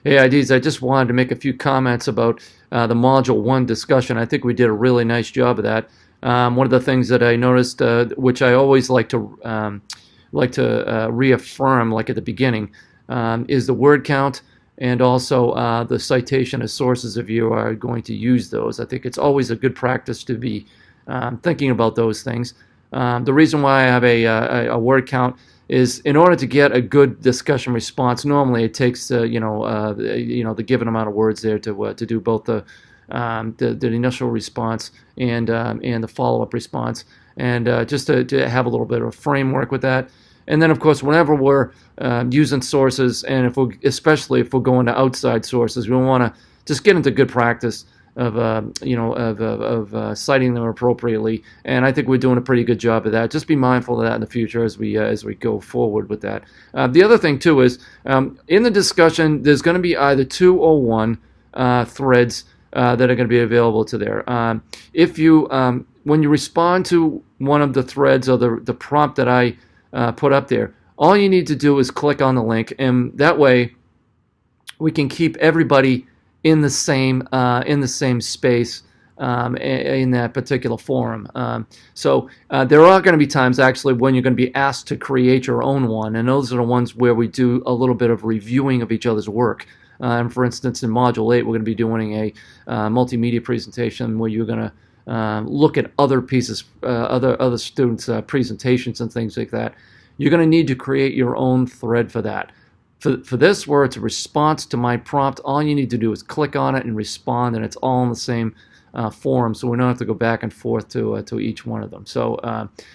Hey, IDs, I just wanted to make a few comments about the Module 1 discussion. I think we did a really nice job of that. One of the things that I noticed, which I always like to reaffirm, like at the beginning, is the word count and also the citation as sources if you are going to use those. I think it's always a good practice to be thinking about those things. The reason why I have a word count is in order to get a good discussion response. Normally, it takes the given amount of words there to do both the initial response and the follow-up response, and just to have a little bit of a framework with that. And then, of course, whenever we're using sources, and especially if we're going to outside sources, we want to just get into good practice of citing them appropriately, and I think we're doing a pretty good job of that. Just be mindful of that in the future as we go forward with that. The other thing too is in the discussion, there's going to be either 2 or 1 threads that are going to be available to there. If you when you respond to one of the threads or the prompt that I put up there, all you need to do is click on the link, and that way we can keep everybody in the same space in that particular forum. So there are going to be times actually when you're going to be asked to create your own one, and those are the ones where we do a little bit of reviewing of each other's work. And for instance, in Module 8, we're going to be doing a multimedia presentation where you're going to look at other pieces, other students' presentations and things like that. You're going to need to create your own thread for that. For this, where it's a response to my prompt, all you need to do is click on it and respond, and it's all in the same forum, so we don't have to go back and forth to each one of them. So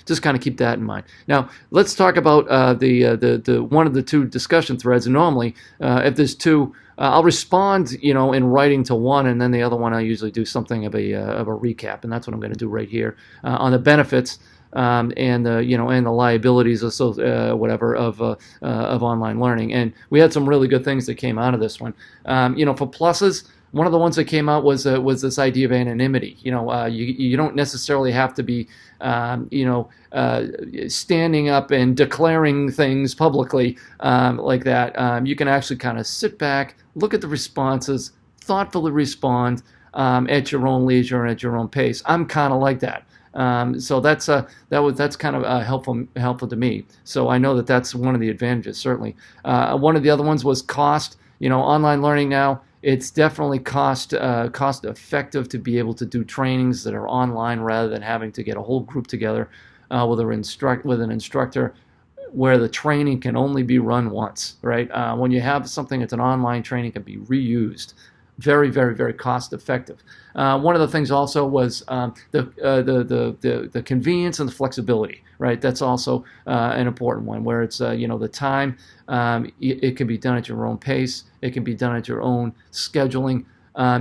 just kind of keep that in mind. Now, let's talk about the one of the 2 discussion threads. And normally, if there's 2, I'll respond, in writing to one, and then the other one I usually do something of a recap, and that's what I'm going to do right here on the benefits. And the liabilities of online learning, and we had some really good things that came out of this one. For pluses, one of the ones that came out was this idea of anonymity. You don't necessarily have to be standing up and declaring things publicly like that. You can actually kind of sit back, look at the responses, thoughtfully respond at your own leisure and at your own pace. I'm kind of like that. So that's kind of helpful to me. So I know that's one of the advantages, certainly. One of the other ones was cost. Online learning now, it's definitely cost effective to be able to do trainings that are online rather than having to get a whole group together with an instructor, where the training can only be run once, right? When you have something that's an online training, can be reused. Very, very, very cost effective. One of the things also was the convenience and the flexibility, right? That's also an important one, where it's the time. It can be done at your own pace. It can be done at your own scheduling.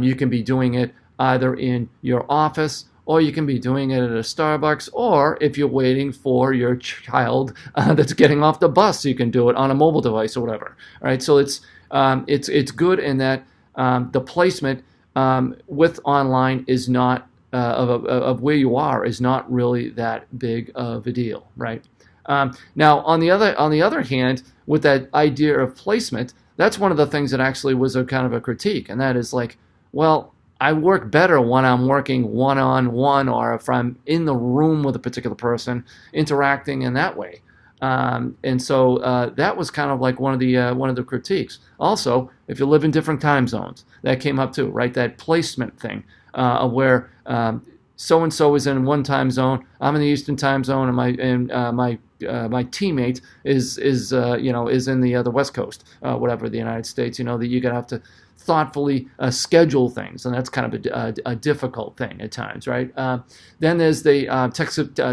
You can be doing it either in your office, or you can be doing it at a Starbucks, or if you're waiting for your child that's getting off the bus, you can do it on a mobile device or whatever. All right, so it's good in that. The placement with online is not of where you are is not really that big of a deal, right? Now, on the other hand, with that idea of placement, that's one of the things that actually was a kind of a critique, and that is like, well, I work better when I'm working one-on-one, or if I'm in the room with a particular person, interacting in that way. And so that was kind of like one of the critiques. Also, if you live in different time zones, that came up too, right? That placement thing, where so and so is in one time zone, I'm in the Eastern time zone, and my teammate is in the West Coast, whatever, the United States. That you're gonna have to thoughtfully schedule things, and that's kind of a difficult thing at times, right? Then there's the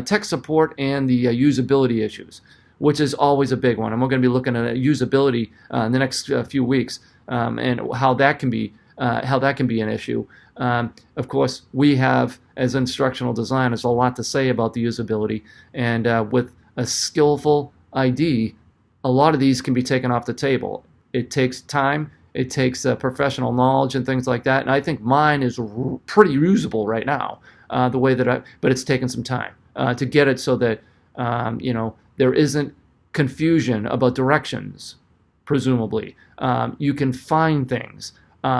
tech support and the usability issues, which is always a big one. And we're going to be looking at usability in the next few weeks, and how that can be an issue. Of course, we have, as instructional designers, a lot to say about the usability, and with a skillful ID, a lot of these can be taken off the table. It takes time. It takes professional knowledge and things like that. And I think mine is pretty usable right now, the way that but it's taken some time to get it so that there isn't confusion about directions. presumably. You can find things.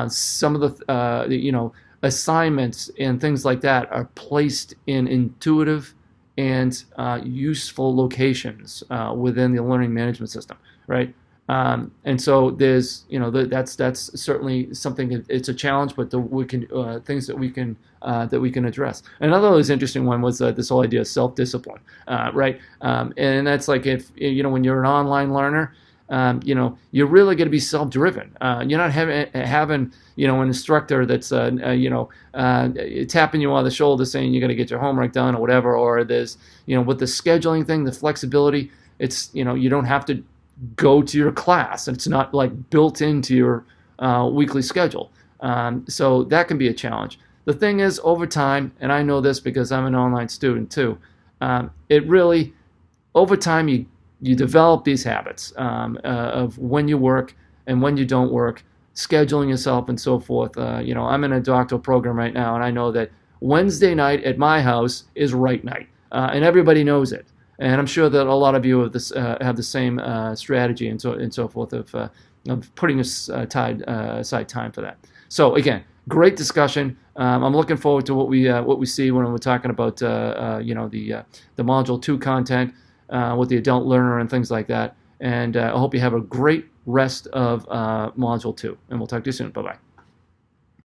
Some of the assignments and things like that are placed in intuitive and useful locations within the learning management system, right? And so there's, that's certainly something. It's a challenge, but we can things that we can address. Another was interesting one was this whole idea of self-discipline, right? And that's like if when you're an online learner, you're really going to be self-driven. You're not having an instructor that's tapping you on the shoulder saying you're going to get your homework done or whatever. Or there's with the scheduling thing, the flexibility. It's you don't have to go to your class. It's not like built into your weekly schedule. So that can be a challenge. The thing is, over time, and I know this because I'm an online student too, it really, over time, you develop these habits of when you work and when you don't work, scheduling yourself and so forth. I'm in a doctoral program right now, and I know that Wednesday night at my house is write night, and everybody knows it. And I'm sure that a lot of you have the same strategy and so forth of putting aside time for that. So again, great discussion. I'm looking forward to what we see when we're talking about the Module 2 content with the adult learner and things like that. And I hope you have a great rest of Module 2. And we'll talk to you soon. Bye-bye.